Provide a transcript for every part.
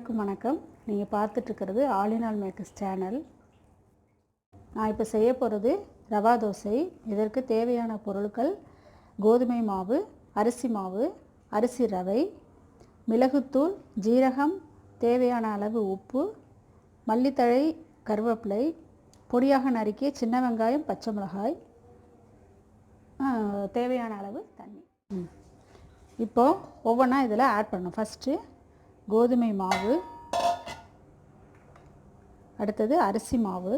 அனைவருக்கும் வணக்கம். நீங்கள் பார்த்துட்ருக்கிறது all in all makers channel. நான் இப்போ செய்ய போகிறது ரவா தோசை. இதற்கு தேவையான பொருட்கள்: கோதுமை மாவு, அரிசி மாவு, அரிசி ரவை, மிளகுத்தூள், ஜீரகம், தேவையான அளவு உப்பு, மல்லித்தழை, கருவேப்பிலை, பொடியாக நறுக்கிய சின்ன வெங்காயம், பச்சை மிளகாய், தேவையான அளவு தண்ணி. இப்போது ஒவ்வொன்றா இதில் ஆட் பண்ணணும். ஃபஸ்ட்டு கோதுமை மாவு, அடுத்தது அரிசி மாவு,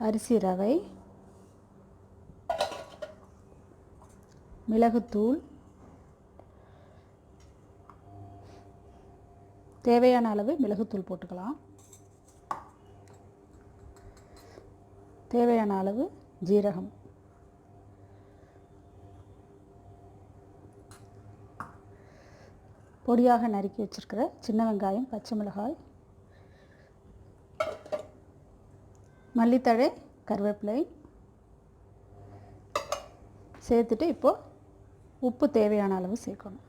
அரிசி ரவை, மிளகுத்தூள், தேவையான அளவு மிளகுத்தூள் போட்டுக்கலாம், தேவையான அளவு ஜீரகம், பொடியாக நறுக்கி வச்சுருக்கிற சின்ன வெங்காயம், பச்சை மிளகாய், மல்லித்தழை, கருவேப்பிலை சேர்த்துட்டு இப்போது உப்பு தேவையான அளவு சேர்க்கணும்.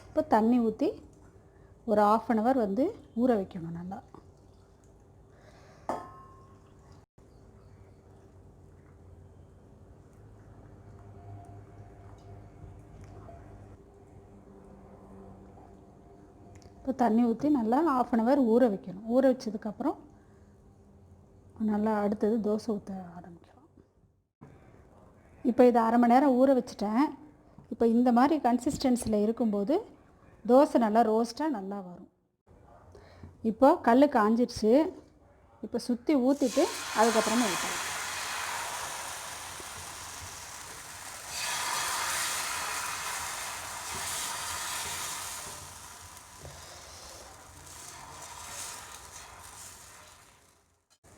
இப்போ தண்ணி ஊற்றி ஒரு 1/2 hour வந்து ஊற வைக்கணும் நல்லா. இப்போ தண்ணி ஊற்றி நல்லா 1/2 hour ஊற வைக்கணும். ஊற வச்சதுக்கப்புறம் நல்லா அடுத்தது தோசை ஊற்ற ஆரம்பிக்கலாம். இப்போ இதை 1/2 மணி நேரம் ஊற வச்சுட்டேன். இப்போ இந்த மாதிரி கன்சிஸ்டன்சியில் இருக்கும்போது தோசை நல்லா ரோஸ்ட்டாக நல்லா வரும். இப்போ கல் காஞ்சிடுச்சு. இப்போ சுற்றி ஊற்றிட்டு அதுக்கப்புறமா ஊற்றலாம்.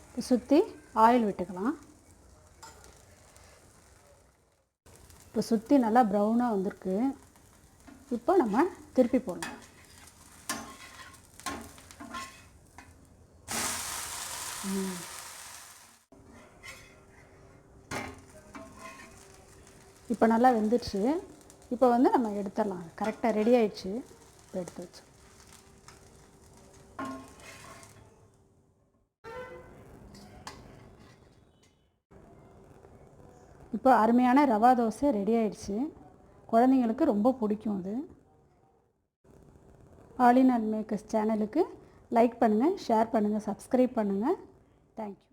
இப்போ சுற்றி ஆயில் விட்டுக்கலாம். இப்போ சுற்றி நல்லா ப்ரௌனாக வந்திருக்கு. இப்போ நம்ம திருப்பி போடலாம். இப்போ நல்லா வெந்துடுச்சு. இப்போ வந்து நம்ம எடுத்துடலாம். கரெக்டாக ரெடி ஆயிடுச்சு. இப்போ எடுத்து வச்சு இப்போ அருமையான ரவா தோசை ரெடி ஆயிடுச்சு. குழந்தைங்களுக்கு ரொம்ப பிடிக்கும் அது. ஆல் இன் ஆல் மேக்கர்ஸ் சேனலுக்கு லைக் பண்ணுங்கள், ஷேர் பண்ணுங்கள், சப்ஸ்கிரைப் பண்ணுங்கள். தேங்க்யூ.